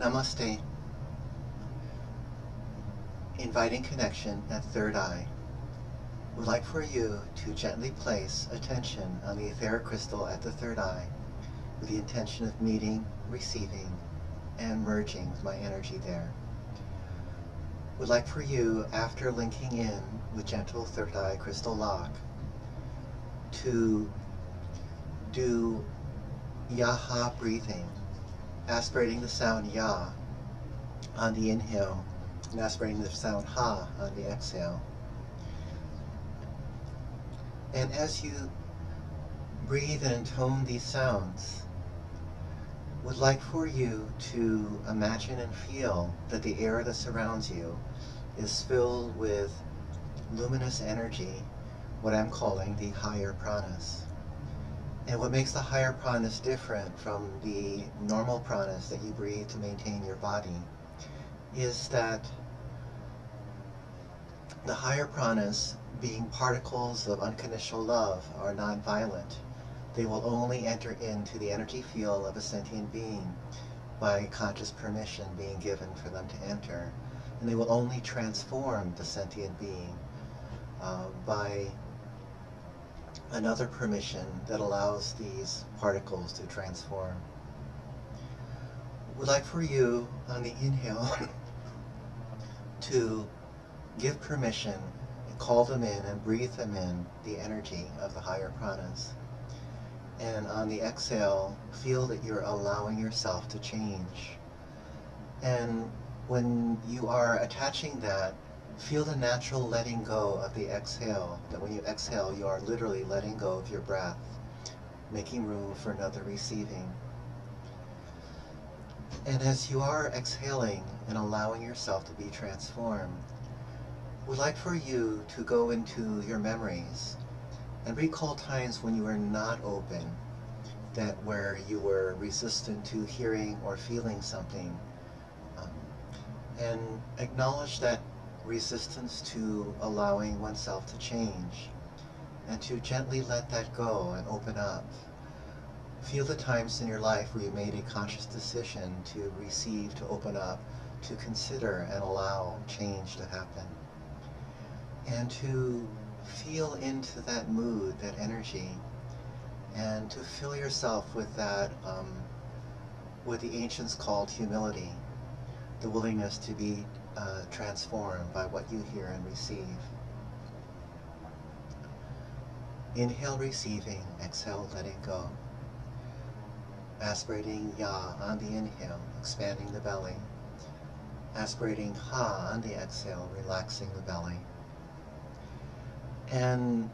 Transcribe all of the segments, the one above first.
Namaste. Inviting connection at third eye. Would like for you to gently place attention on the etheric crystal at the third eye with the intention of meeting, receiving, and merging with my energy there. Would like for you, after linking in with gentle third eye crystal lock, to do Yaha breathing, aspirating the sound Ya on the inhale and aspirating the sound Ha on the exhale. And as you breathe and intone these sounds, would like for you to imagine and feel that the air that surrounds you is filled with luminous energy, what I'm calling the higher pranas. And what makes the higher pranas different from the normal pranas that you breathe to maintain your body is that the higher pranas, being particles of unconditional love, are non-violent. They will only enter into the energy field of a sentient being by conscious permission being given for them to enter. And they will only transform the sentient being by another permission that allows these particles to transform. Would like for you on the inhale to give permission and call them in and breathe them in, the energy of the higher pranas. And on the exhale, feel that you're allowing yourself to change. And when you are attaching that, feel the natural letting go of the exhale, that when you exhale, you are literally letting go of your breath, making room for another receiving. And as you are exhaling and allowing yourself to be transformed, would like for you to go into your memories and recall times when you were not open, that where you were resistant to hearing or feeling something, and acknowledge that resistance to allowing oneself to change, and to gently let that go and open up. Feel the times in your life where you made a conscious decision to receive, to open up, to consider and allow change to happen. And to feel into that mood, that energy, and to fill yourself with that, what the ancients called humility, the willingness to be transformed by what you hear and receive. Inhale, receiving, exhale, letting go. Aspirating Ya on the inhale, expanding the belly. Aspirating Ha on the exhale, relaxing the belly. And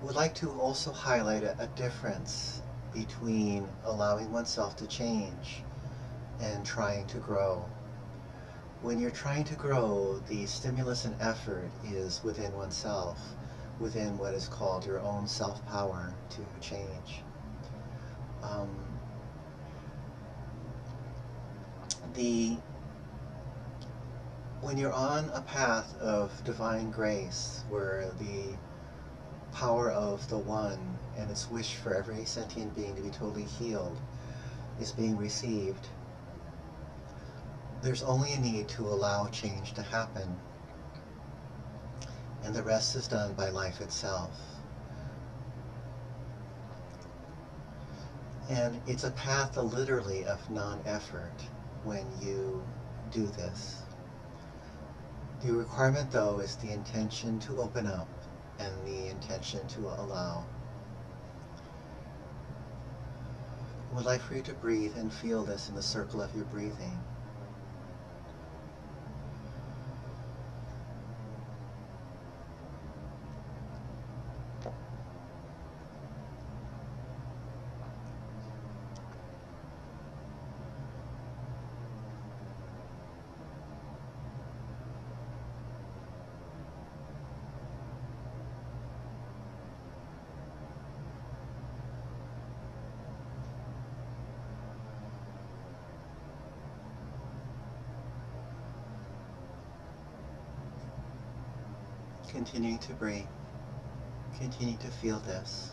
would like to also highlight a difference between allowing oneself to change and trying to grow. When you're trying to grow, the stimulus and effort is within oneself, within what is called your own self-power to change. When you're on a path of divine grace, where the power of the One and its wish for every sentient being to be totally healed is being received, there's only a need to allow change to happen, and the rest is done by life itself. And it's a path literally of non-effort when you do this. The requirement, though, is the intention to open up and the intention to allow. I would like for you to breathe and feel this in the circle of your breathing. Continue to breathe. Continue to feel this.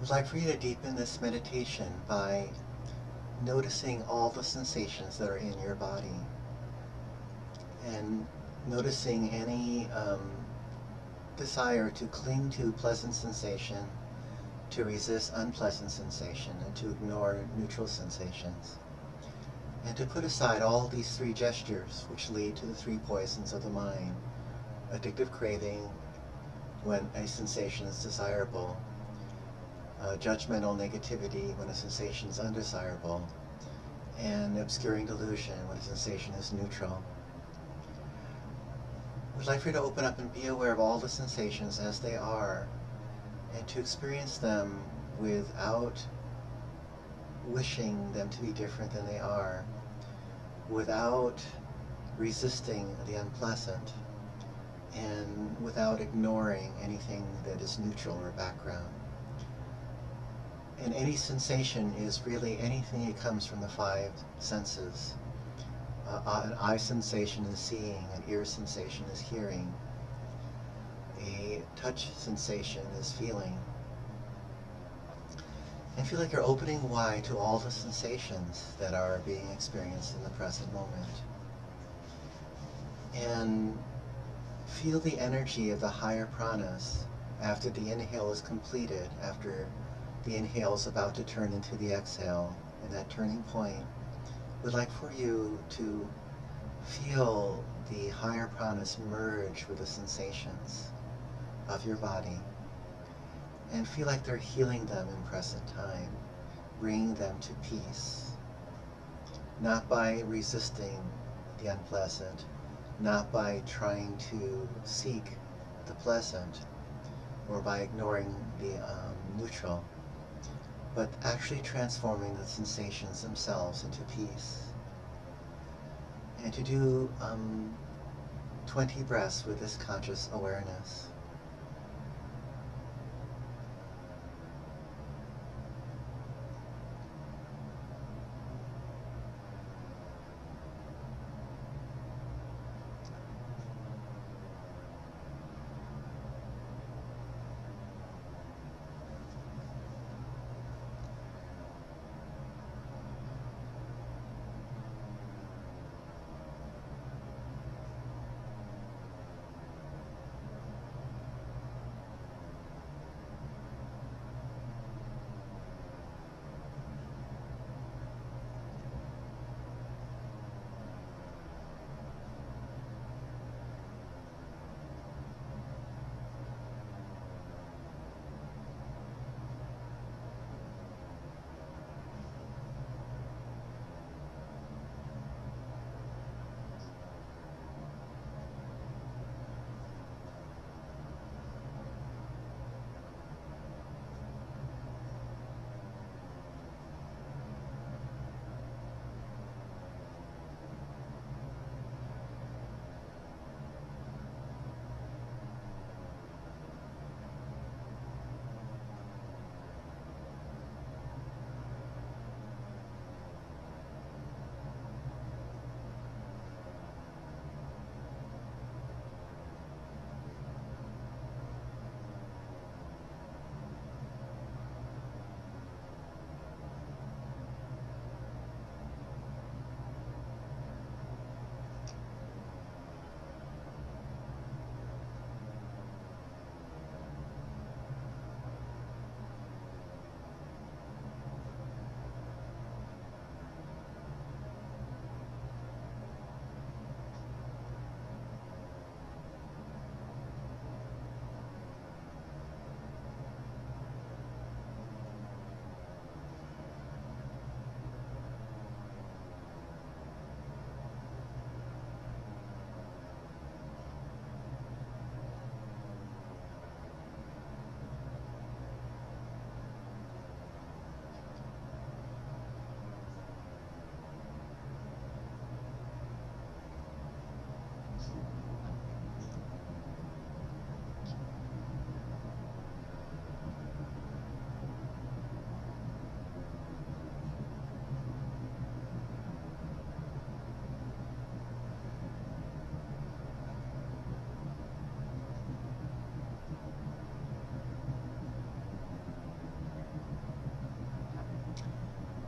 I'd like for you to deepen this meditation by noticing all the sensations that are in your body and noticing any desire to cling to pleasant sensation, to resist unpleasant sensation, and to ignore neutral sensations. And to put aside all these three gestures which lead to the three poisons of the mind: addictive craving when a sensation is desirable, judgmental negativity when a sensation is undesirable, and obscuring delusion when a sensation is neutral. We'd like for you to open up and be aware of all the sensations as they are, and to experience them without wishing them to be different than they are, without resisting the unpleasant, and without ignoring anything that is neutral or background. And any sensation is really anything that comes from the five senses. An eye sensation is seeing, an ear sensation is hearing, a touch sensation is feeling. And feel like you're opening wide to all the sensations that are being experienced in the present moment. And feel the energy of the higher pranas after the inhale is completed, after the inhale is about to turn into the exhale. In that turning point, we'd like for you to feel the higher pranas merge with the sensations of your body and feel like they're healing them in present time, bringing them to peace, not by resisting the unpleasant, not by trying to seek the pleasant or by ignoring the neutral, but actually transforming the sensations themselves into peace. And to do 20 breaths with this conscious awareness.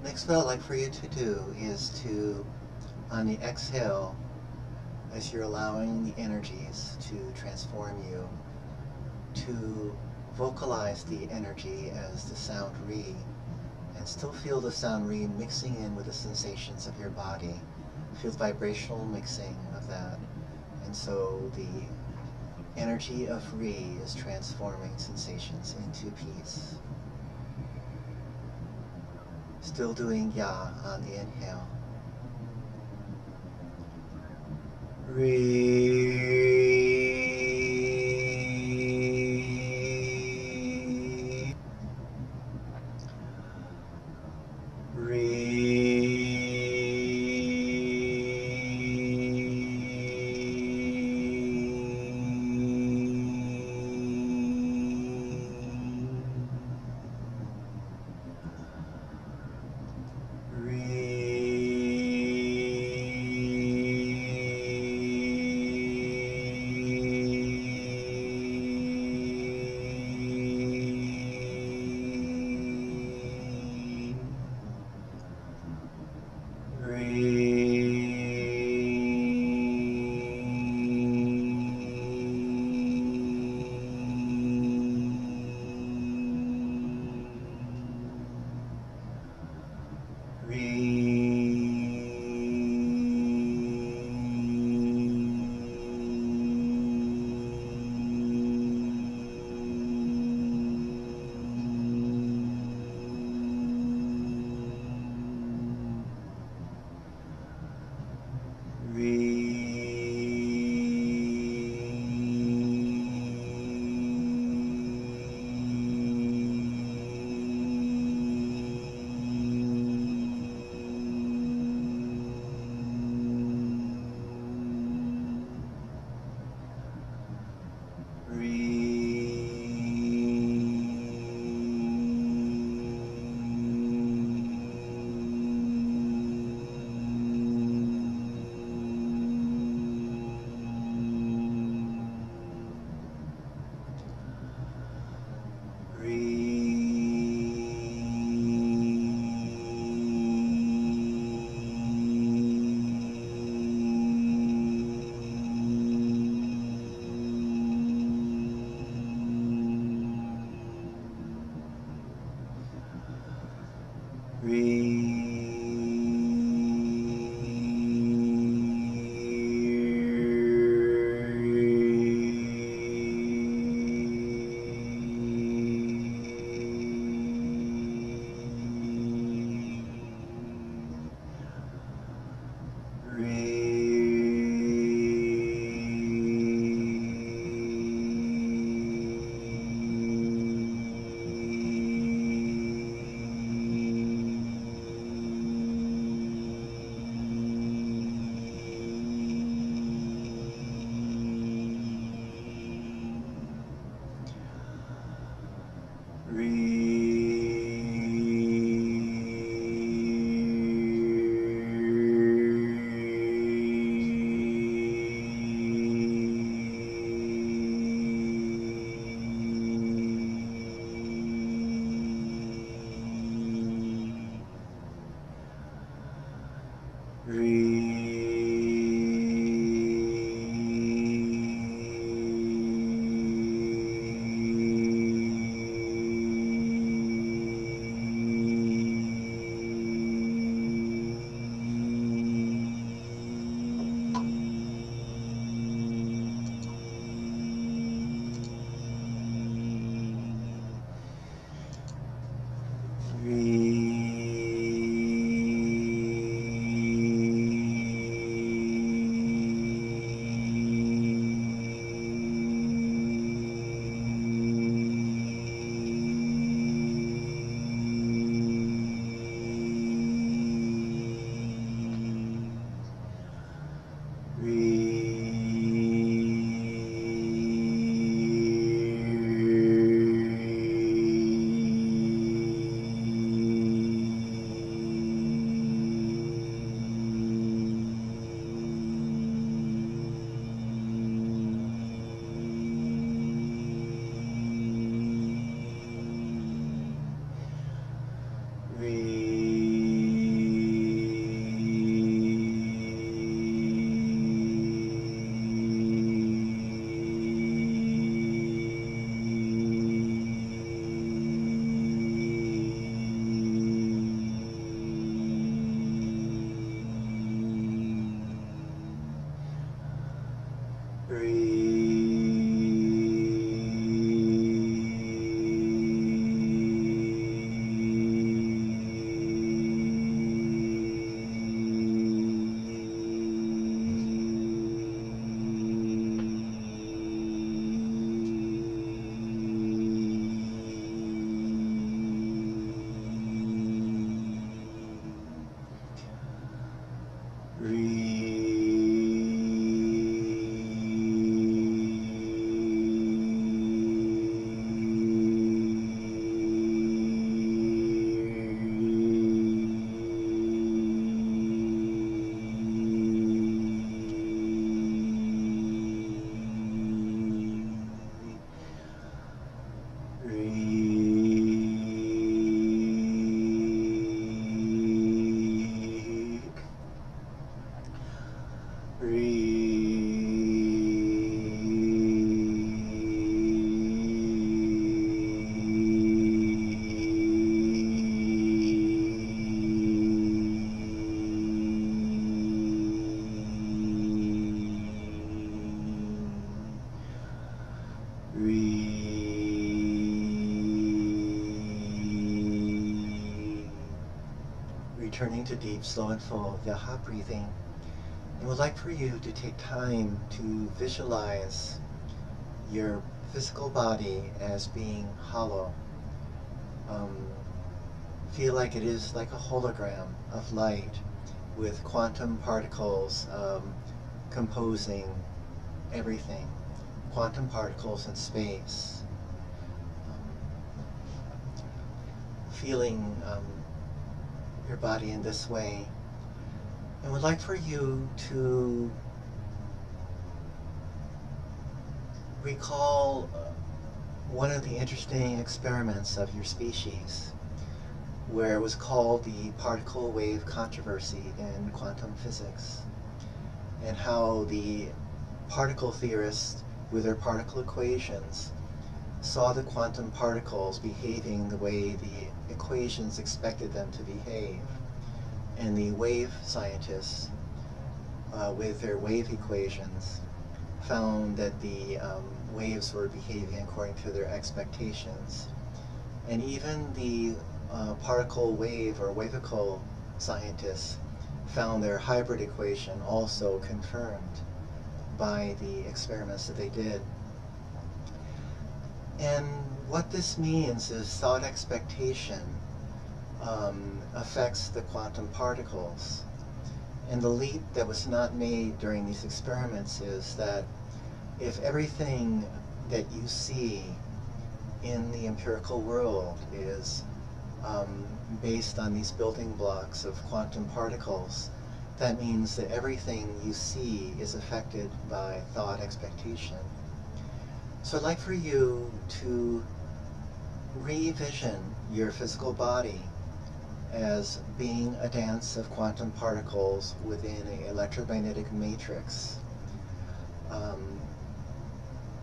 Next, what I'd like for you to do is to, on the exhale, as you're allowing the energies to transform you, to vocalize the energy as the sound re, and still feel the sound re mixing in with the sensations of your body. Feel the vibrational mixing of that. And so the energy of re is transforming sensations into peace. Still doing ya on the inhale. Re. returning to deep, slow and full Yaha breathing. And would like for you to take time to visualize your physical body as being hollow. Feel like it is like a hologram of light with quantum particles composing everything. Quantum particles in space. Feeling your body in this way. And would like for you to recall one of the interesting experiments of your species, where it was called the particle wave controversy in quantum physics, and how the particle theorists with their particle equations saw the quantum particles behaving the way the equations expected them to behave. And the wave scientists, with their wave equations, found that the waves were behaving according to their expectations. And even the particle wave or wavicle scientists found their hybrid equation also confirmed by the experiments that they did. And what this means is thought expectation affects the quantum particles. And the leap that was not made during these experiments is that if everything that you see in the empirical world is based on these building blocks of quantum particles, that means that everything you see is affected by thought expectation. So I'd like for you to re-vision your physical body as being a dance of quantum particles within an electromagnetic matrix,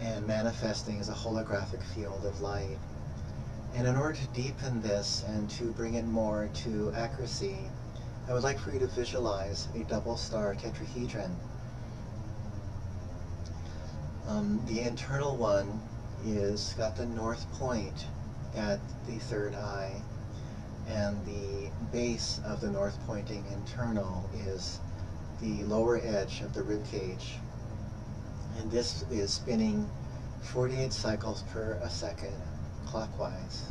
and manifesting as a holographic field of light. And in order to deepen this and to bring it more to accuracy, I would like for you to visualize a double star tetrahedron. The internal one is got the north point at the third eye, and the base of the north pointing internal is the lower edge of the rib cage. And this is spinning 48 cycles per a second clockwise.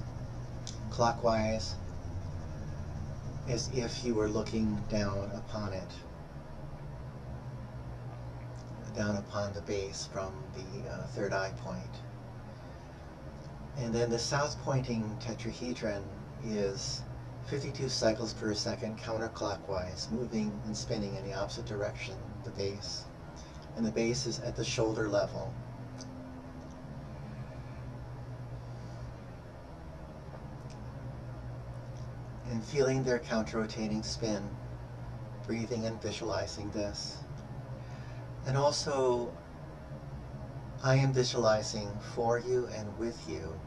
Clockwise as if you were looking down upon it, down upon the base from the third eye point. And then the south pointing tetrahedron is 52 cycles per second counterclockwise, moving and spinning in the opposite direction, the base. And the base is at the shoulder level. And feeling their counter-rotating spin, breathing and visualizing this. And also, I am visualizing for you and with you.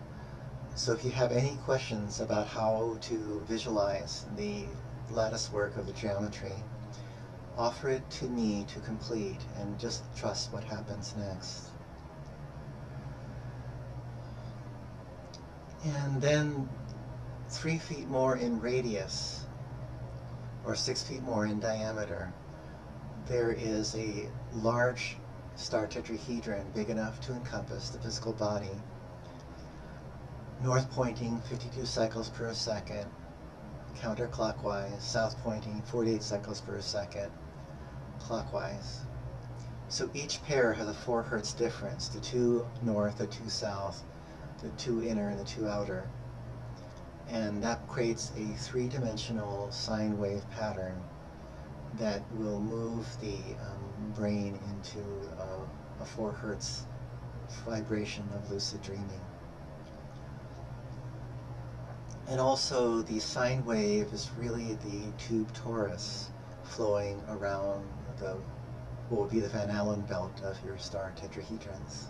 So if you have any questions about how to visualize the lattice work of the geometry, offer it to me to complete and just trust what happens next. And then 3 feet more in radius, or 6 feet more in diameter, there is a large star tetrahedron big enough to encompass the physical body. North pointing 52 cycles per second, counterclockwise, south pointing 48 cycles per second, clockwise. So each pair has a 4 Hertz difference, the 2 north, the 2 south, the 2 inner, and the 2 outer. And that creates a 3-dimensional sine wave pattern that will move the brain into a 4 Hertz vibration of lucid dreaming. And also the sine wave is really the tube torus flowing around what would be the Van Allen belt of your star tetrahedrons.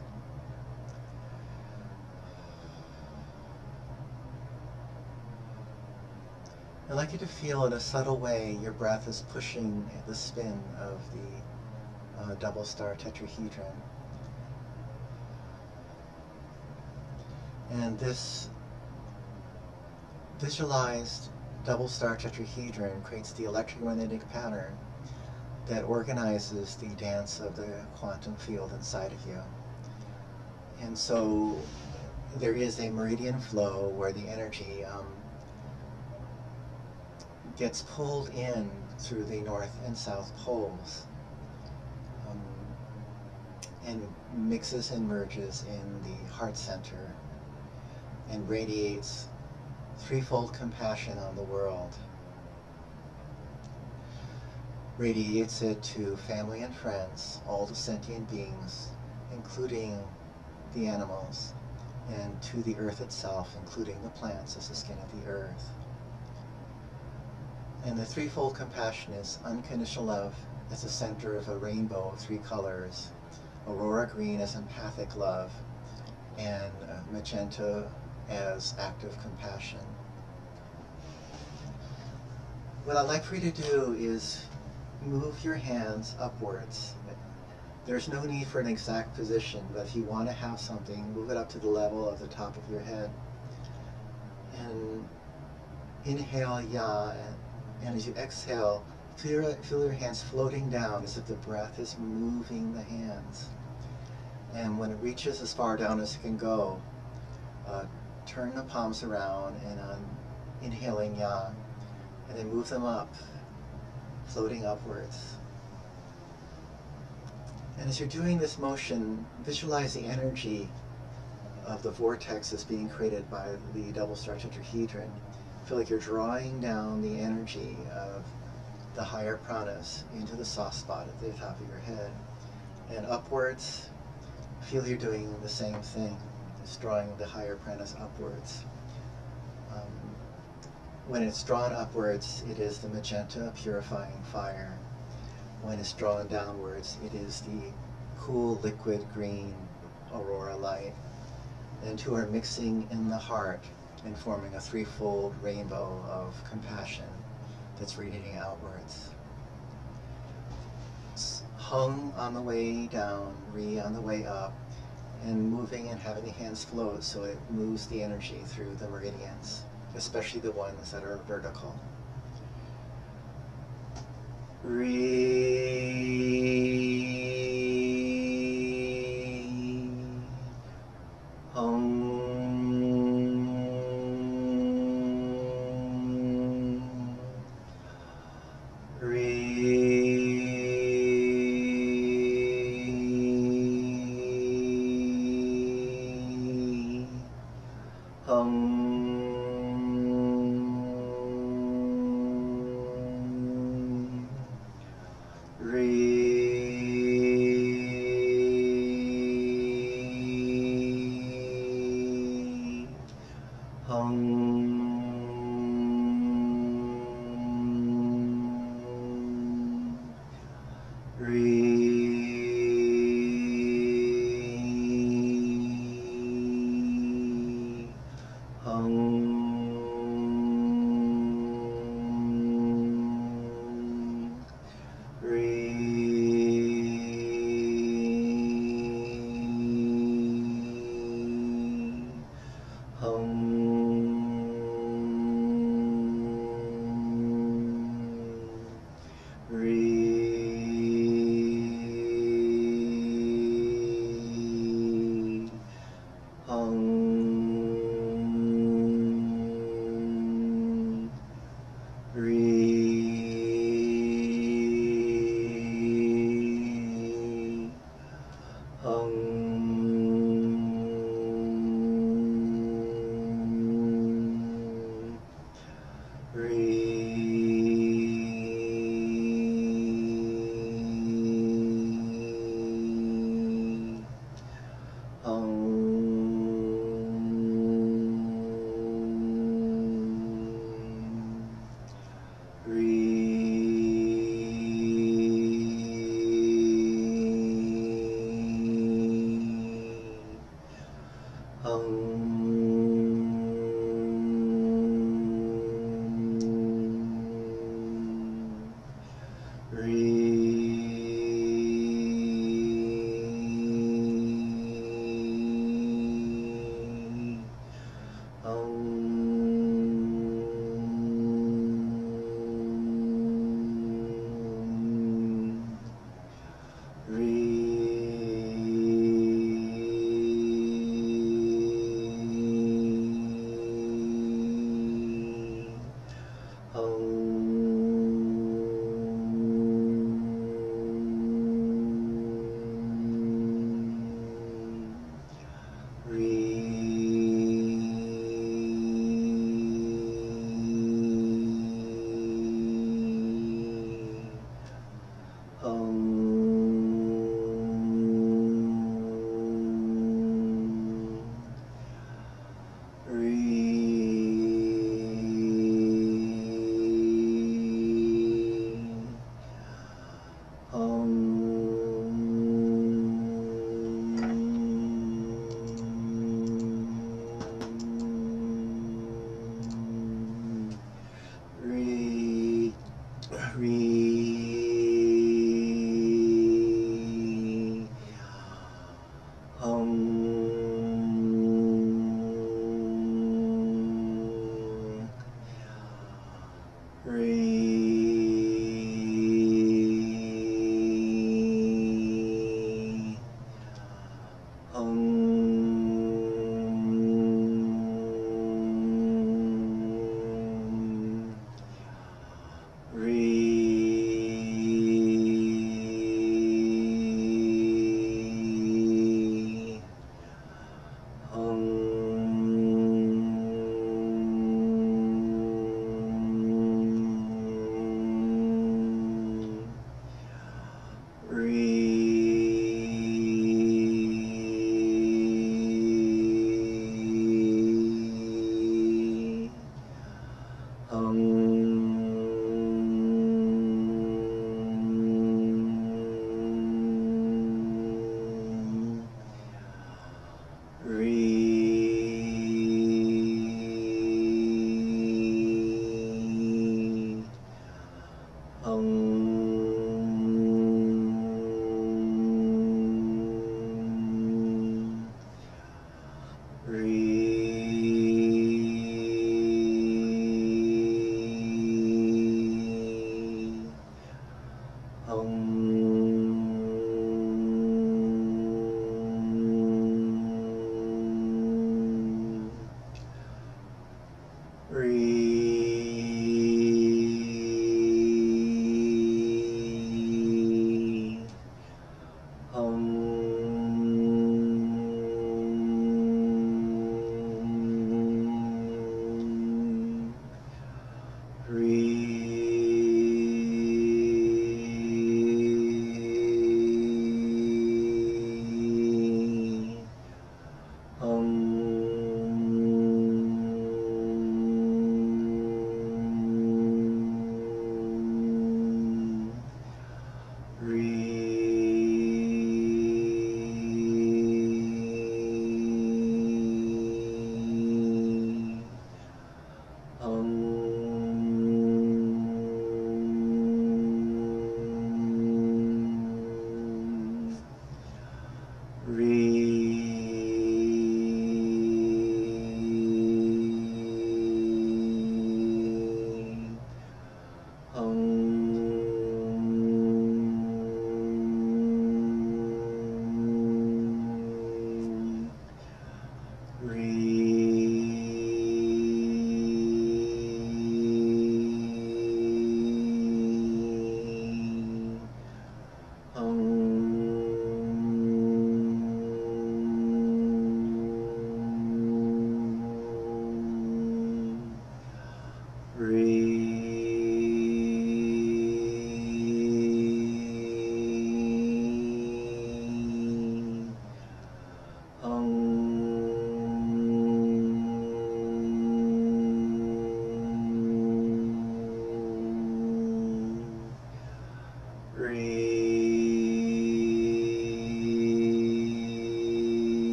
I'd like you to feel in a subtle way your breath is pushing the spin of the double star tetrahedron. And this visualized Double Star Tetrahedron creates the electromagnetic pattern that organizes the dance of the quantum field inside of you. And so there is a meridian flow where the energy gets pulled in through the north and south poles and mixes and merges in the heart center and radiates threefold compassion on the world. Radiates it to family and friends, all the sentient beings, including the animals, and to the earth itself, including the plants as the skin of the earth. And the threefold compassion is unconditional love as the center of a rainbow of three colors, aurora green as empathic love, and magenta as active compassion. What I'd like for you to do is move your hands upwards. There's no need for an exact position, but if you want to have something, move it up to the level of the top of your head. And inhale Ya, and as you exhale, feel your hands floating down as if the breath is moving the hands. And when it reaches as far down as it can go, turn the palms around and on inhaling Ya, and then move them up, floating upwards. And as you're doing this motion, visualize the energy of the vortex that's being created by the double star tetrahedron. Feel like you're drawing down the energy of the higher pranas into the soft spot at the top of your head. And upwards, feel you're doing the same thing, just drawing the higher pranas upwards. When it's drawn upwards, it is the magenta purifying fire. When it's drawn downwards, it is the cool liquid green aurora light. And two are mixing in the heart and forming a threefold rainbow of compassion that's radiating outwards. Hung on the way down, Re on the way up, and moving and having the hands float so it moves the energy through the meridians, especially the ones that are vertical. Re, hum, re, hum.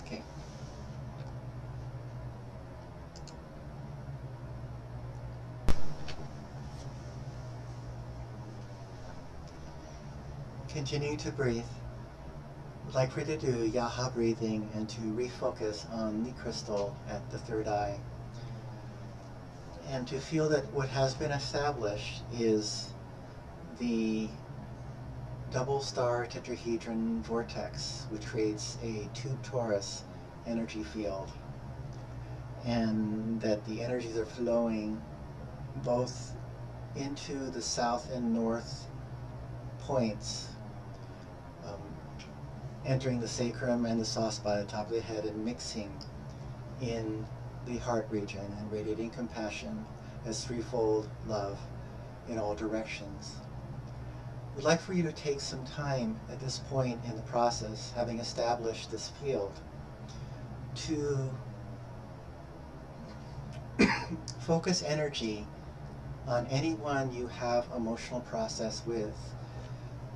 Okay. Continue to breathe. I'd like for you to do Yaha breathing and to refocus on the crystal at the third eye. And to feel that what has been established is the Double Star Tetrahedron vortex, which creates a tube torus energy field. And that the energies are flowing both into the south and north points, entering the sacrum and the soft spot at the top of the head and mixing in the heart region and radiating compassion as threefold love in all directions. We'd like for you to take some time at this point in the process, having established this field, to focus energy on anyone you have emotional process with.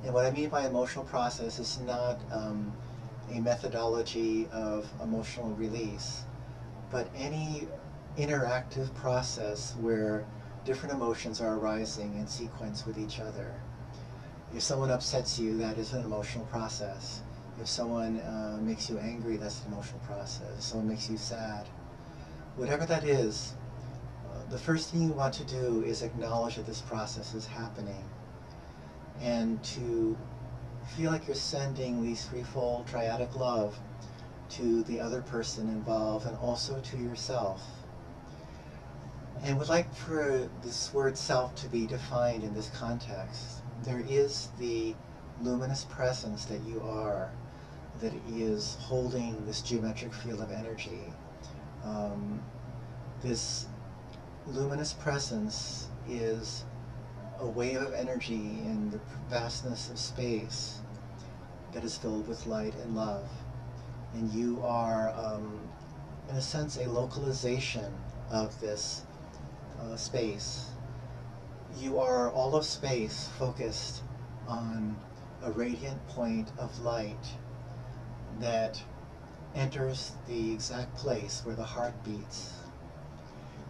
And what I mean by emotional process is not a methodology of emotional release, but any interactive process where different emotions are arising in sequence with each other. If someone upsets you, that is an emotional process. If someone makes you angry, that's an emotional process. If someone makes you sad. Whatever that is, the first thing you want to do is acknowledge that this process is happening, and to feel like you're sending the threefold triadic love to the other person involved and also to yourself. And would like for this word self to be defined in this context. There is the luminous presence that you are, that is holding this geometric field of energy. This luminous presence is a wave of energy in the vastness of space that is filled with light and love. And you are, in a sense, a localization of this space. You are all of space focused on a radiant point of light that enters the exact place where the heart beats.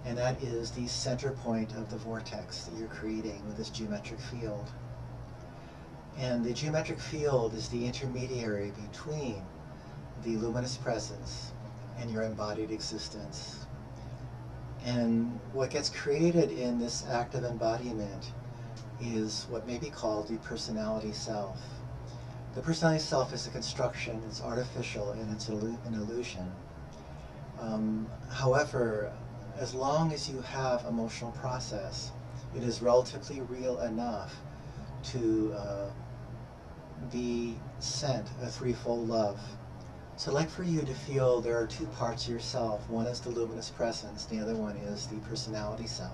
And that is the center point of the vortex that you're creating with this geometric field. And the geometric field is the intermediary between the luminous presence and your embodied existence. And what gets created in this act of embodiment is what may be called the personality self. The personality self is a construction, it's artificial, and it's an illusion. However, as long as you have emotional process, it is relatively real enough to be sent a threefold love. So I'd like for you to feel there are two parts of yourself. One is the luminous presence, the other one is the personality self.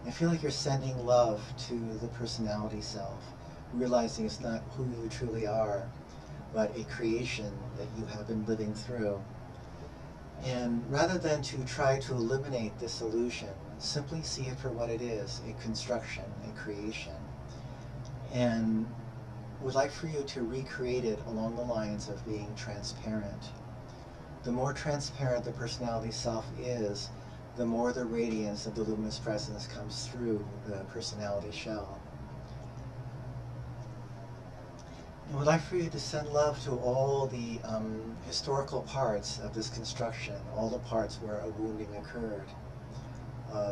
And feel like you're sending love to the personality self, realizing it's not who you truly are, but a creation that you have been living through. And rather than to try to eliminate this illusion, simply see it for what it is, a construction, a creation. And would like for you to recreate it along the lines of being transparent. The more transparent the personality self is, the more the radiance of the luminous presence comes through the personality shell. And would like for you to send love to all the historical parts of this construction, all the parts where a wounding occurred,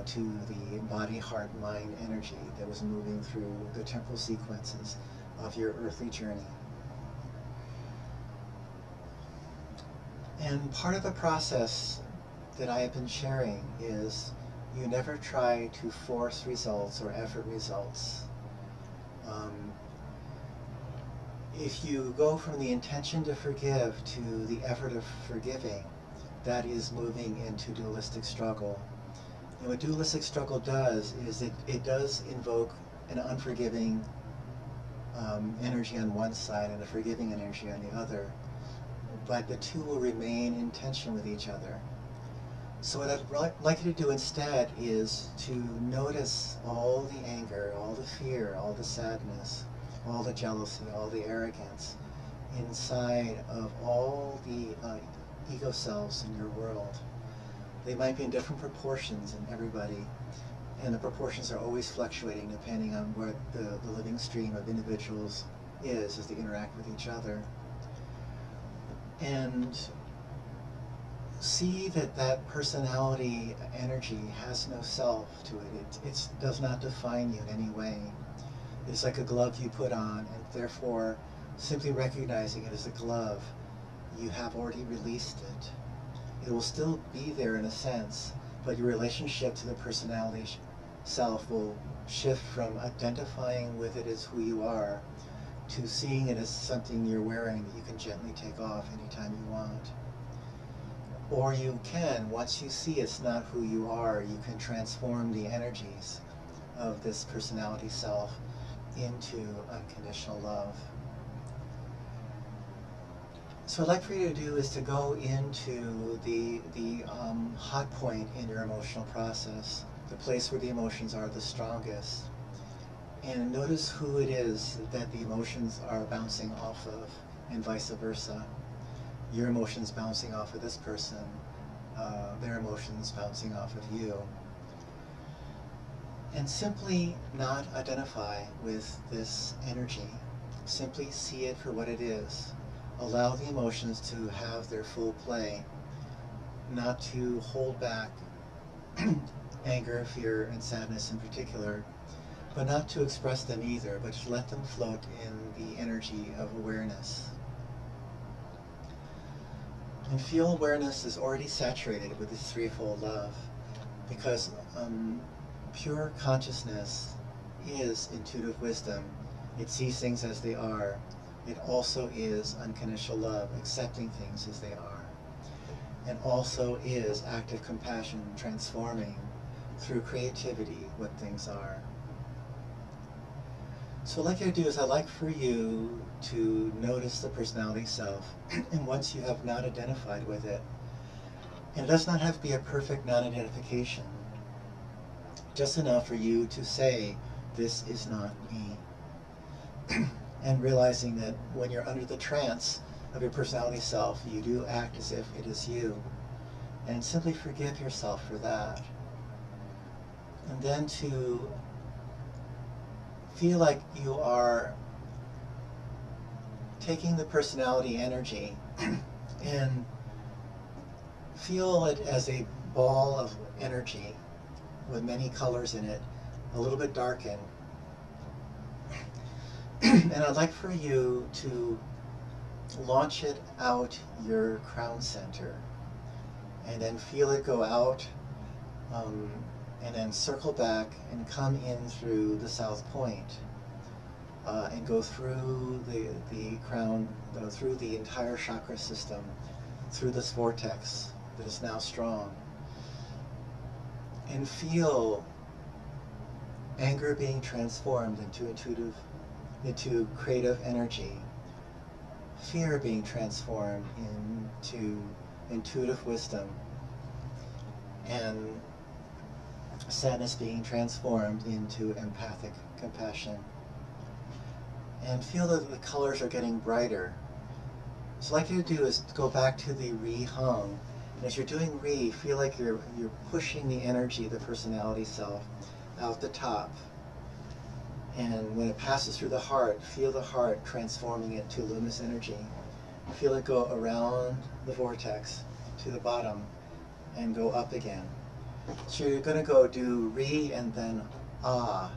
to the body, heart, mind energy that was moving through the temporal sequences of your earthly journey. And part of the process that I have been sharing is you never try to force results or effort results. If you go from the intention to forgive to the effort of forgiving, that is moving into dualistic struggle. And what dualistic struggle does is it does invoke an unforgiving energy on one side and a forgiving energy on the other. But the two will remain in tension with each other. So what I'd like you to do instead is to notice all the anger, all the fear, all the sadness, all the jealousy, all the arrogance inside of all the ego selves in your world. They might be in different proportions in everybody, and the proportions are always fluctuating depending on what the living stream of individuals is as they interact with each other. And see that that personality energy has no self to it. It does not define you in any way. It's like a glove you put on, and therefore, simply recognizing it as a glove, you have already released it. It will still be there in a sense, but your relationship to the personality self will shift from identifying with it as who you are to seeing it as something you're wearing that you can gently take off anytime you want. Or you can, once you see it's not who you are, you can transform the energies of this personality self into unconditional love. So what I'd like for you to do is to go into the hot point in your emotional process, the place where the emotions are the strongest, and notice who it is that the emotions are bouncing off of, and vice versa. Your emotions bouncing off of this person, their emotions bouncing off of you. And simply not identify with this energy. Simply see it for what it is. Allow the emotions to have their full play, not to hold back anger, fear, and sadness in particular, but not to express them either, but to let them float in the energy of awareness. And feel awareness is already saturated with this threefold love, because pure consciousness is intuitive wisdom. It sees things as they are. It also is unconditional love, accepting things as they are. And also is active compassion, transforming through creativity what things are. So what I'd like you to do is I'd like for you to notice the personality self, and once you have not identified with it, and it does not have to be a perfect non-identification. Just enough for you to say, this is not me. And realizing that when you're under the trance of your personality self, you do act as if it is you. And simply forgive yourself for that. And then to feel like you are taking the personality energy and feel it as a ball of energy with many colors in it, a little bit darkened. And I'd like for you to launch it out your crown center and then feel it go out and then circle back and come in through the south point and go through the crown, through the entire chakra system, through this vortex that is now strong. And feel anger being transformed into creative energy, fear being transformed into intuitive wisdom, and sadness being transformed into empathic compassion. And feel that the colors are getting brighter. So what I'd like you to do is go back to the Ri hung. And as you're doing Ri, feel like you're pushing the energy of the personality self out the top. And when it passes through the heart, feel the heart transforming it to luminous energy. Feel it go around the vortex to the bottom and go up again. So you're going to go do Ri and then Ah,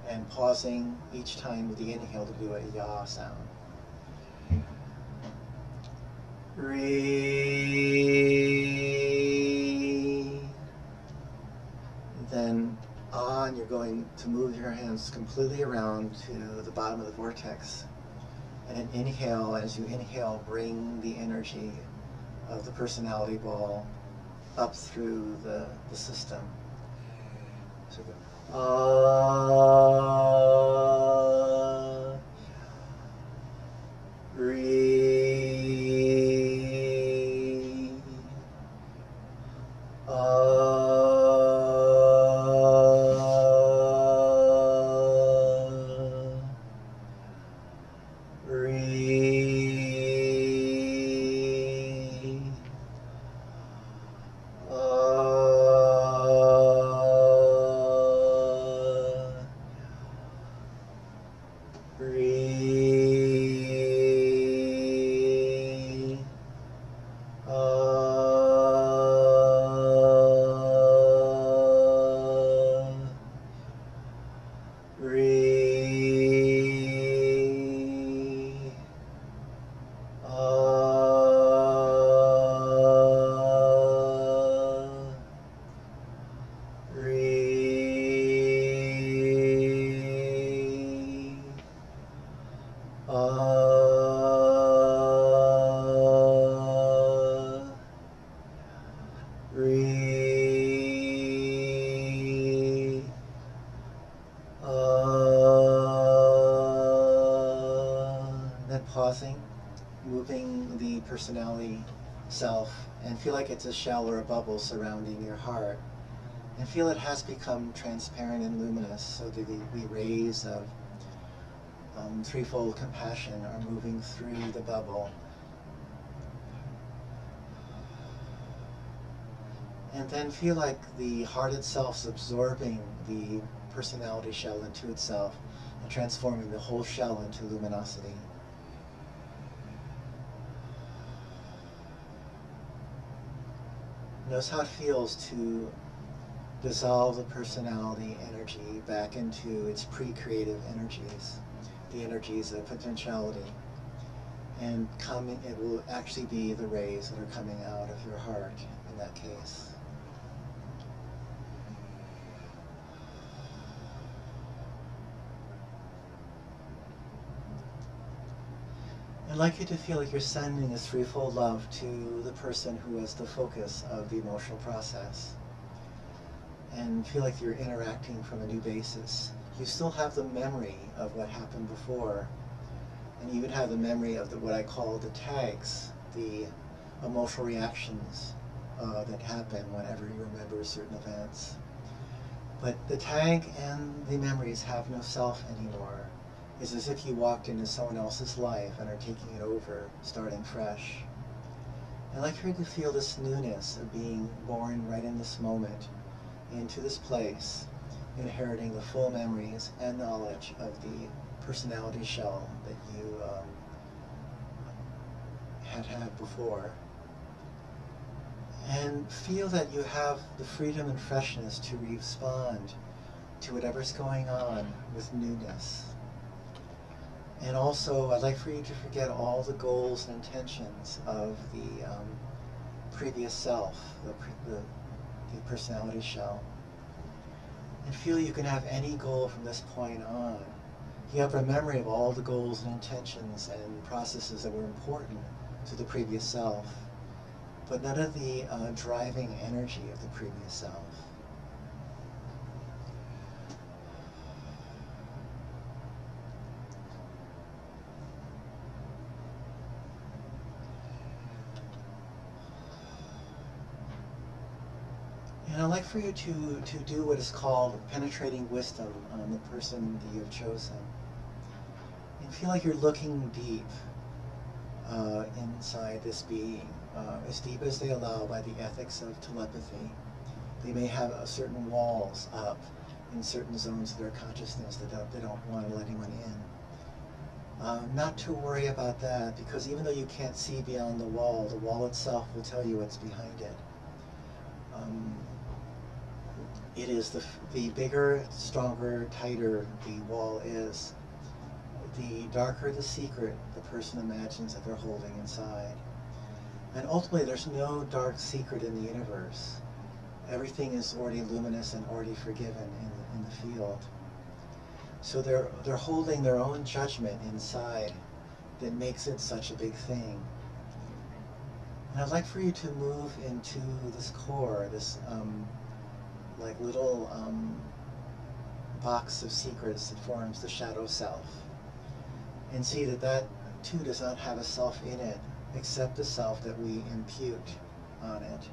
and pausing each time with the inhale to do a Ya sound. Ri. Then Ah, and you're going to move your hands completely around to the bottom of the vortex. And then inhale, as you inhale, bring the energy of the personality ball up through the system. So go. Ah, Ri, then pausing, moving the personality self, and feel like it's a shell or a bubble surrounding your heart. And feel it has become transparent and luminous, so that the rays of threefold compassion are moving through the bubble. And then feel like the heart itself is absorbing the personality shell into itself and transforming the whole shell into luminosity. Notice how it feels to dissolve the personality energy back into its pre-creative energies, the energies of potentiality, and it will actually be the rays that are coming out of your heart in that case. I'd like you to feel like you're sending this threefold love to the person who is the focus of the emotional process. And feel like you're interacting from a new basis. You still have the memory of what happened before, and you even have the memory of what I call the tags, the emotional reactions that happen whenever you remember certain events. But the tag and the memories have no self anymore. It's as if you walked into someone else's life and are taking it over, starting fresh. I'd like for you to feel this newness of being born right in this moment, into this place, inheriting the full memories and knowledge of the personality shell that you had before. And feel that you have the freedom and freshness to respond to whatever's going on with newness. And also, I'd like for you to forget all the goals and intentions of the previous self, the personality shell. And feel you can have any goal from this point on. You have a memory of all the goals and intentions and processes that were important to the previous self, but none of the driving energy of the previous self. And I'd like for you to do what is called penetrating wisdom on the person that you have chosen. And feel like you're looking deep inside this being, as deep as they allow by the ethics of telepathy. They may have certain walls up in certain zones of their consciousness that they don't want to let anyone in. Not to worry about that, because even though you can't see beyond the wall itself will tell you what's behind it. It is the bigger, stronger, tighter the wall is, the darker the secret the person imagines that they're holding inside. And ultimately, there's no dark secret in the universe. Everything is already luminous and already forgiven in the field. So they're holding their own judgment inside that makes it such a big thing. And I'd like for you to move into this core, this like little box of secrets that forms the shadow self. And see that that too does not have a self in it, except the self that we impute on it.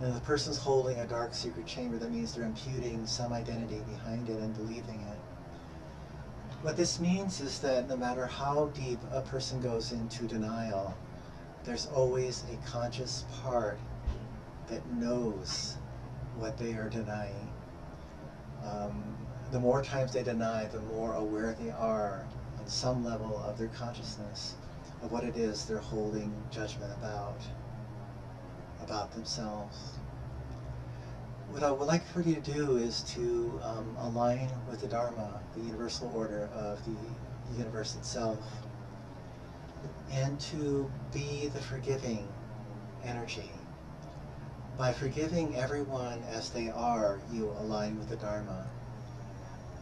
And if the person's holding a dark secret chamber, that means they're imputing some identity behind it and believing it. What this means is that no matter how deep a person goes into denial, there's always a conscious part that knows what they are denying. The more times they deny, the more aware they are on some level of their consciousness of what it is they're holding judgment about themselves. What I would like for you to do is to align with the Dharma, the universal order of the universe itself, and to be the forgiving energy. By forgiving everyone as they are, you align with the Dharma.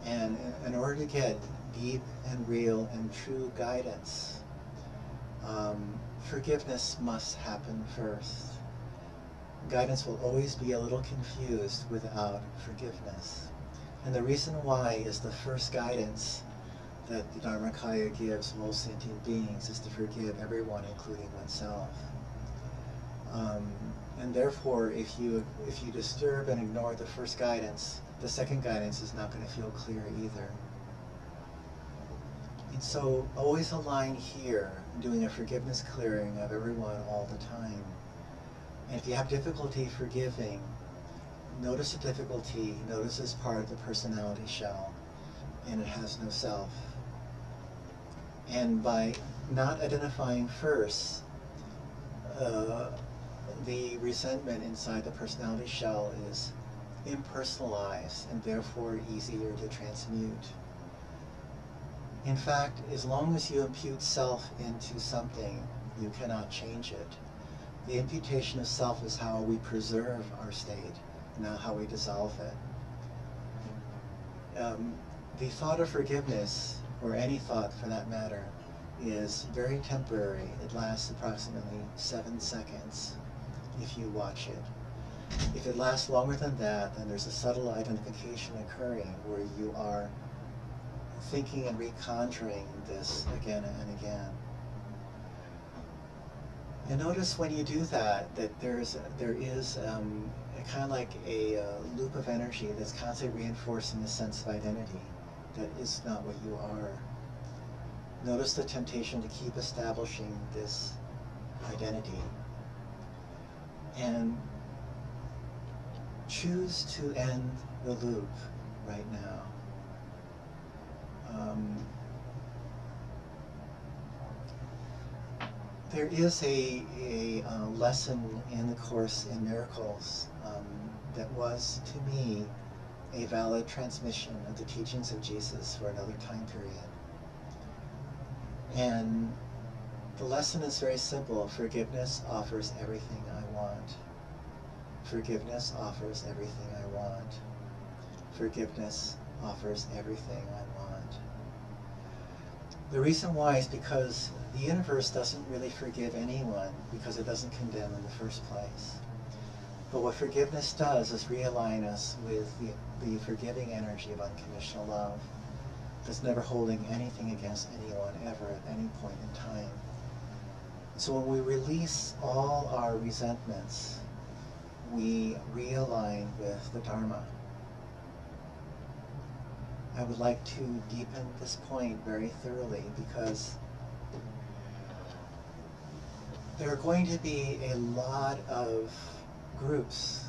And in order to get deep and real and true guidance, forgiveness must happen first. Guidance will always be a little confused without forgiveness. And the reason why is the first guidance that the Dharmakaya gives all sentient beings is to forgive everyone, including oneself. And therefore, if you disturb and ignore the first guidance, the second guidance is not going to feel clear either. And so always align here, doing a forgiveness clearing of everyone all the time. And if you have difficulty forgiving, notice the difficulty, notice it's part of the personality shell, and it has no self. And by not identifying first, the resentment inside the personality shell is impersonalized and therefore easier to transmute. In fact, as long as you impute self into something, you cannot change it. The imputation of self is how we preserve our state, not how we dissolve it. The thought of forgiveness, or any thought for that matter, is very temporary. It lasts approximately 7 seconds if you watch it. If it lasts longer than that, then there's a subtle identification occurring where you are thinking and reconjuring this again and again. And notice when you do that, that there is kind of like a loop of energy that's constantly reinforcing the sense of identity that is not what you are. Notice the temptation to keep establishing this identity. And choose to end the loop right now. There is a lesson in the Course in Miracles that was, to me, a valid transmission of the teachings of Jesus for another time period. And the lesson is very simple. Forgiveness offers everything I want. Forgiveness offers everything I want. Forgiveness offers everything I want. The reason why is because the universe doesn't really forgive anyone because it doesn't condemn in the first place. But what forgiveness does is realign us with the forgiving energy of unconditional love that's never holding anything against anyone ever at any point in time. So when we release all our resentments, we realign with the Dharma. I would like to deepen this point very thoroughly because there are going to be a lot of groups,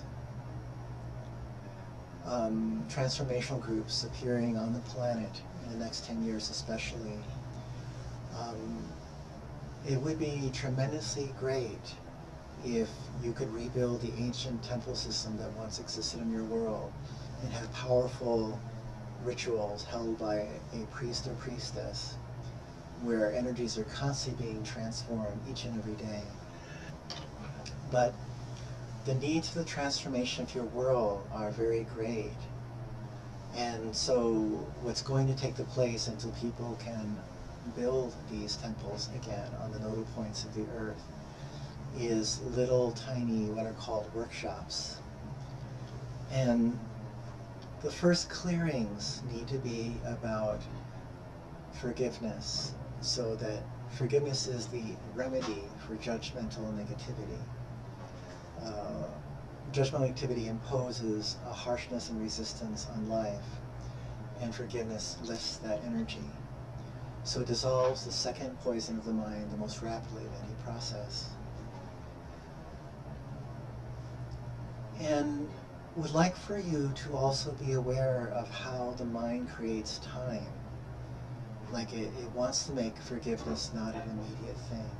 transformational groups appearing on the planet in the next 10 years especially. It would be tremendously great if you could rebuild the ancient temple system that once existed in your world and have powerful rituals held by a priest or priestess where energies are constantly being transformed each and every day. But the needs for the transformation of your world are very great. And so what's going to take the place until people can build these temples again on the nodal points of the earth is little tiny what are called workshops. And the first clearings need to be about forgiveness, so that forgiveness is the remedy for judgmental negativity. Judgmental negativity imposes a harshness and resistance on life, and forgiveness lifts that energy. So it dissolves the second poison of the mind the most rapidly of any process. And would like for you to also be aware of how the mind creates time. Like it wants to make forgiveness not an immediate thing.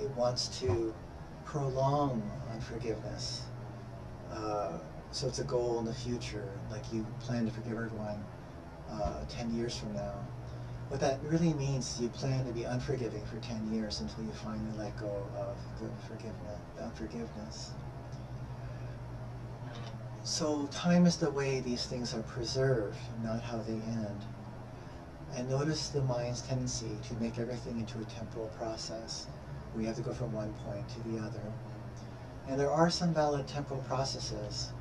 It wants to prolong unforgiveness. So it's a goal in the future, like you plan to forgive everyone 10 years from now. What that really means is you plan to be unforgiving for 10 years until you finally let go of the unforgiveness. So time is the way these things are preserved, not how they end. And notice the mind's tendency to make everything into a temporal process, where you have to go from one point to the other. And there are some valid temporal processes.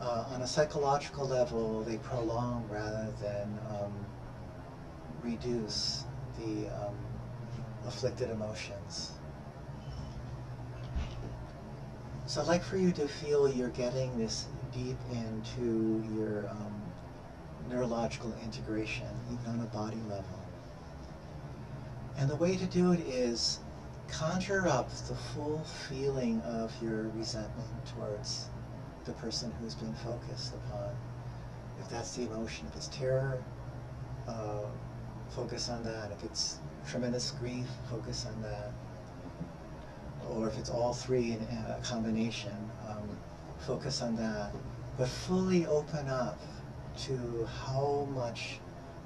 On a psychological level, they prolong rather than reduce the afflicted emotions. So I'd like for you to feel you're getting this deep into your neurological integration, even on a body level. And the way to do it is conjure up the full feeling of your resentment towards the person who's been focused upon. If that's the emotion, if it's terror, focus on that. If it's tremendous grief, focus on that. Or if it's all three in a combination, focus on that. But fully open up to how much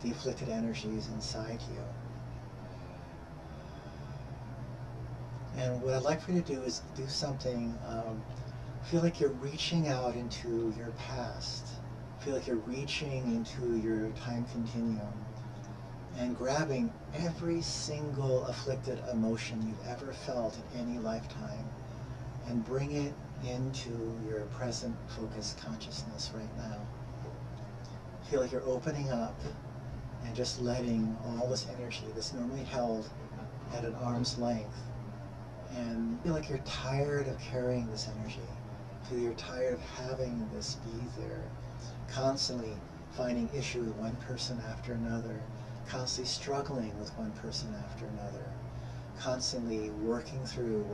the afflicted energy is inside you. And what I'd like for you to do is do something, feel like you're reaching out into your past. Feel like you're reaching into your time continuum and grabbing every single afflicted emotion you've ever felt in any lifetime and bring it into your present focused consciousness right now. Feel like you're opening up and just letting all this energy that's normally held at an arm's length and feel like you're tired of carrying this energy. Feel you're tired of having this be there, constantly finding issue with one person after another, constantly struggling with one person after another, constantly working through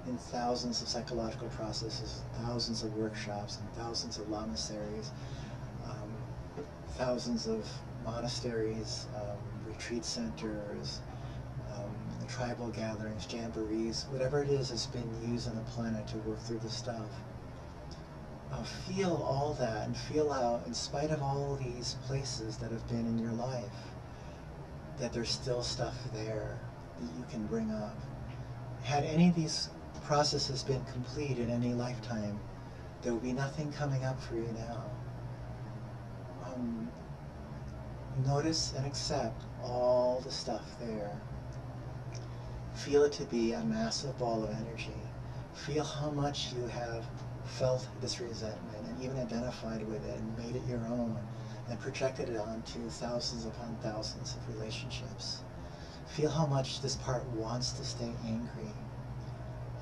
in thousands of psychological processes, thousands of workshops, and thousands of lamaseries, thousands of monasteries, retreat centers, tribal gatherings, jamborees, whatever it is that's been used on the planet to work through the stuff. Feel all that and feel out, in spite of all these places that have been in your life, that there's still stuff there that you can bring up. Had any of these processes been complete in any lifetime, there would be nothing coming up for you now. Notice and accept all the stuff there. Feel it to be a massive ball of energy. Feel how much you have felt this resentment and even identified with it and made it your own and projected it onto thousands upon thousands of relationships. Feel how much this part wants to stay angry,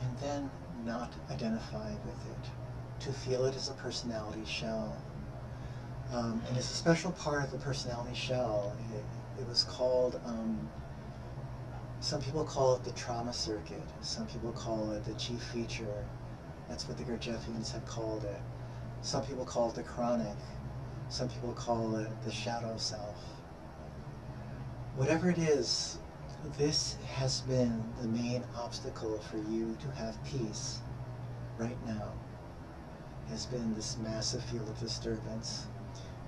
and then not identify with it, to feel it as a personality shell. And it's a special part of the personality shell. It was called, some people call it the trauma circuit, some people call it the chief feature. That's what the Gurdjieffians had called it. Some people call it the chronic. Some people call it the shadow self. Whatever it is, this has been the main obstacle for you to have peace right now. Has been this massive field of disturbance.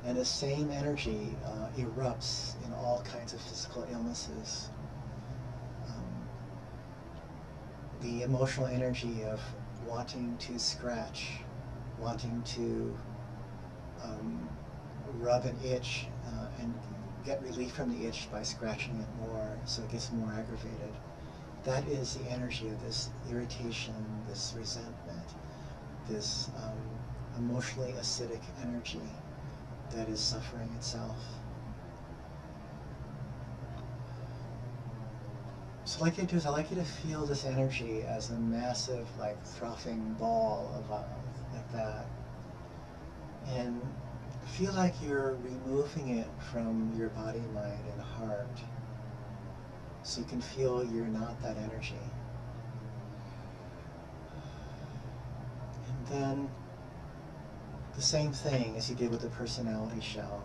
And the same energy erupts in all kinds of physical illnesses. The emotional energy of wanting to scratch, wanting to rub an itch and get relief from the itch by scratching it more so it gets more aggravated. That is the energy of this irritation, this resentment, this emotionally acidic energy that is suffering itself. So what I'd like you to do is I'd like you to feel this energy as a massive, like, frothing ball of like that. And feel like you're removing it from your body, mind, and heart. So you can feel you're not that energy. And then the same thing as you did with the personality shell.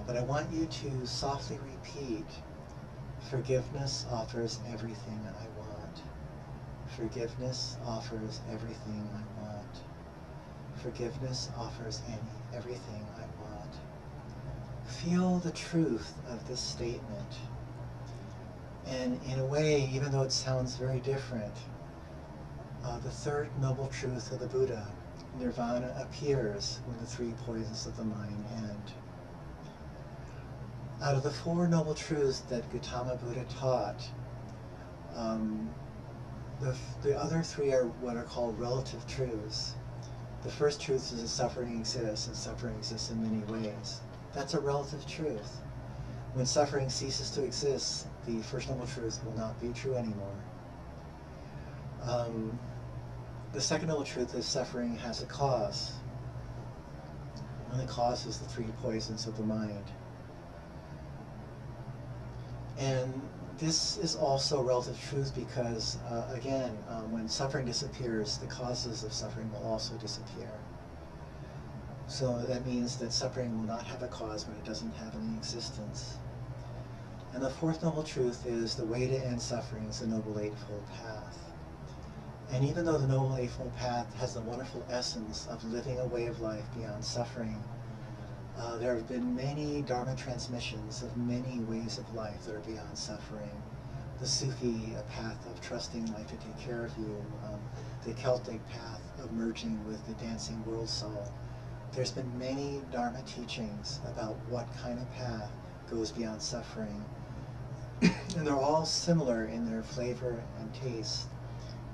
But I want you to softly repeat, forgiveness offers everything I want. Forgiveness offers everything I want. Forgiveness offers everything I want. Feel the truth of this statement. And in a way, even though it sounds very different, the third noble truth of the Buddha, Nirvana, appears when the three poisons of the mind end. Out of the four noble truths that Gautama Buddha taught, the other three are what are called relative truths. The first truth is that suffering exists, and suffering exists in many ways. That's a relative truth. When suffering ceases to exist, the first noble truth will not be true anymore. The second noble truth is suffering has a cause, and the cause is the three poisons of the mind. And this is also relative truth because, again, when suffering disappears, the causes of suffering will also disappear. So that means that suffering will not have a cause when it doesn't have any existence. And the fourth noble truth is the way to end suffering is the Noble Eightfold Path. And even though the Noble Eightfold Path has the wonderful essence of living a way of life beyond suffering, there have been many Dharma transmissions of many ways of life that are beyond suffering. The Sufi path of trusting life to take care of you, the Celtic path of merging with the dancing world soul. There's been many Dharma teachings about what kind of path goes beyond suffering. And they're all similar in their flavor and taste,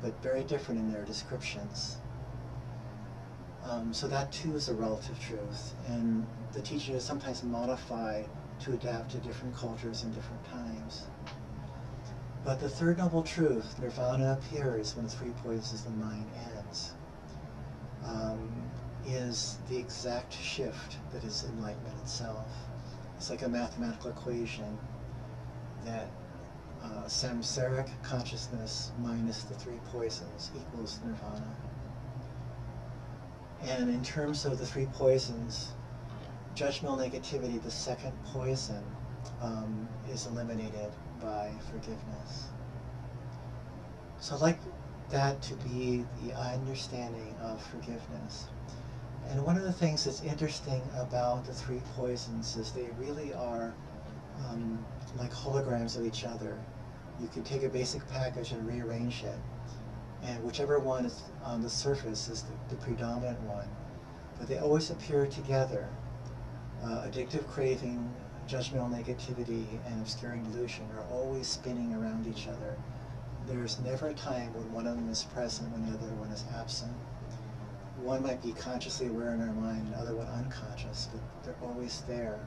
but very different in their descriptions. So that too is a relative truth, and the teaching is sometimes modified to adapt to different cultures and different times. But the third noble truth, nirvana, appears when the three poisons of the mind ends, is the exact shift that is enlightenment itself. It's like a mathematical equation that samsaric consciousness minus the three poisons equals nirvana. And in terms of the three poisons, judgmental negativity, the second poison, is eliminated by forgiveness. So I'd like that to be the understanding of forgiveness. And one of the things that's interesting about the three poisons is they really are like holograms of each other. You can take a basic package and rearrange it, and whichever one is on the surface is the predominant one. But they always appear together. Addictive craving, judgmental negativity, and obscuring delusion are always spinning around each other. There's never a time when one of them is present when the other one is absent. One might be consciously aware in our mind, and the other one unconscious, but they're always there.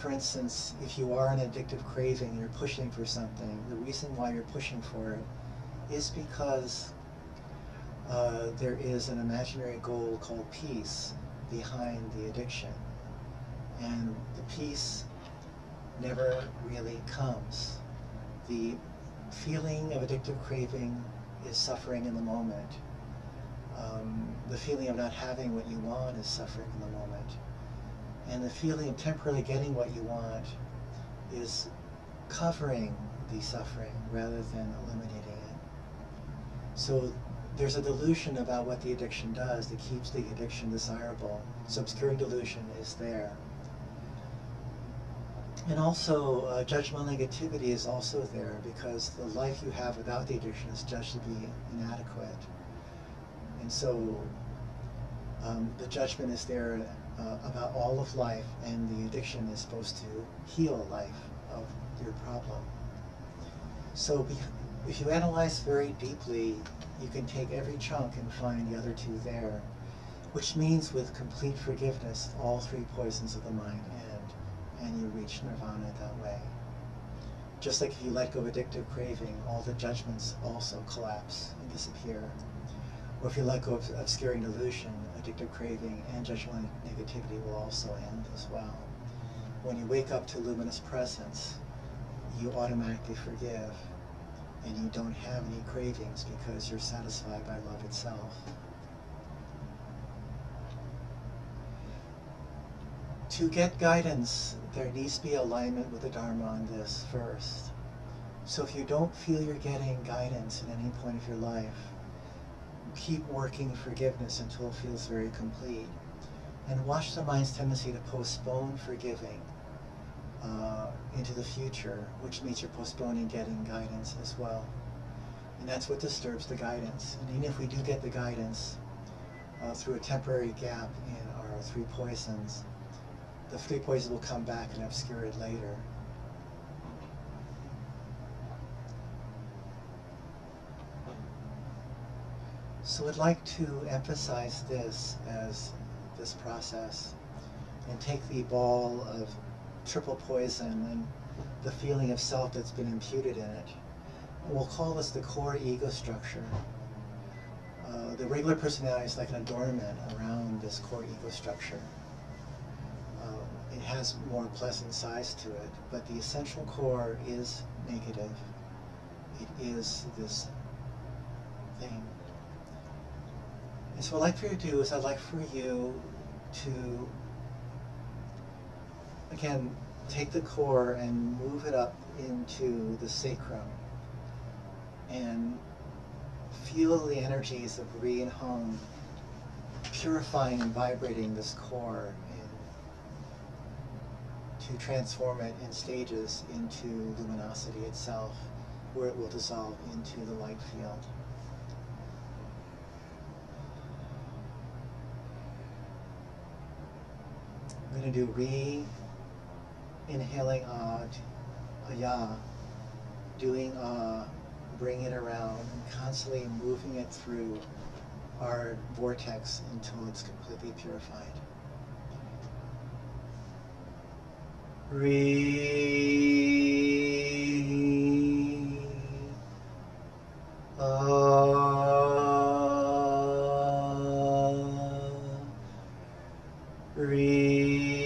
For instance, if you are in addictive craving and you're pushing for something, the reason why you're pushing for it is because there is an imaginary goal called peace behind the addiction. And the peace never really comes. The feeling of addictive craving is suffering in the moment. The feeling of not having what you want is suffering in the moment. And the feeling of temporarily getting what you want is covering the suffering rather than eliminating it. So there's a delusion about what the addiction does that keeps the addiction desirable. So obscuring delusion is there. And also, judgmental negativity is also there because the life you have without the addiction is judged to be inadequate. And so the judgment is there about all of life, and the addiction is supposed to heal life of your problem. So if you analyze very deeply, you can take every chunk and find the other two there, which means with complete forgiveness, all three poisons of the mind end, and you reach nirvana that way. Just like if you let go of addictive craving, all the judgments also collapse and disappear. Or if you let go of obscuring delusion, addictive craving and judgmental negativity will also end as well. When you wake up to luminous presence, you automatically forgive, and you don't have any cravings because you're satisfied by love itself. To get guidance, there needs to be alignment with the Dharma on this first. So if you don't feel you're getting guidance at any point of your life, keep working forgiveness until it feels very complete. And watch the mind's tendency to postpone forgiving into the future, which means you're postponing getting guidance as well. And that's what disturbs the guidance. And even if we do get the guidance through a temporary gap in our three poisons, the three poisons will come back and obscure it later. So I'd like to emphasize this as this process, and take the ball of triple poison and the feeling of self that's been imputed in it. And we'll call this the core ego structure. The regular personality is like an adornment around this core ego structure. It has more pleasant sides to it, but the essential core is negative. It is this thing. And so what I'd like for you to do is I'd like for you to, again, take the core and move it up into the sacrum and feel the energies of Ri and Hong purifying and vibrating this core to transform it in stages into luminosity itself, where it will dissolve into the light field. I'm going to do Ri, inhaling Ya, doing bring it around, and constantly moving it through our vortex until it's completely purified. Ri. Breathe.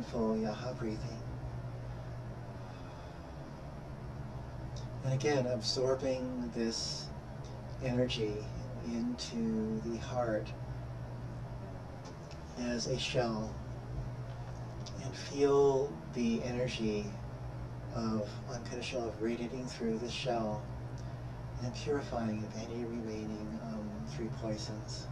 mindful Yaha breathing. And again, absorbing this energy into the heart as a shell, and feel the energy of unconditional love radiating through the shell and purifying of any remaining free poisons.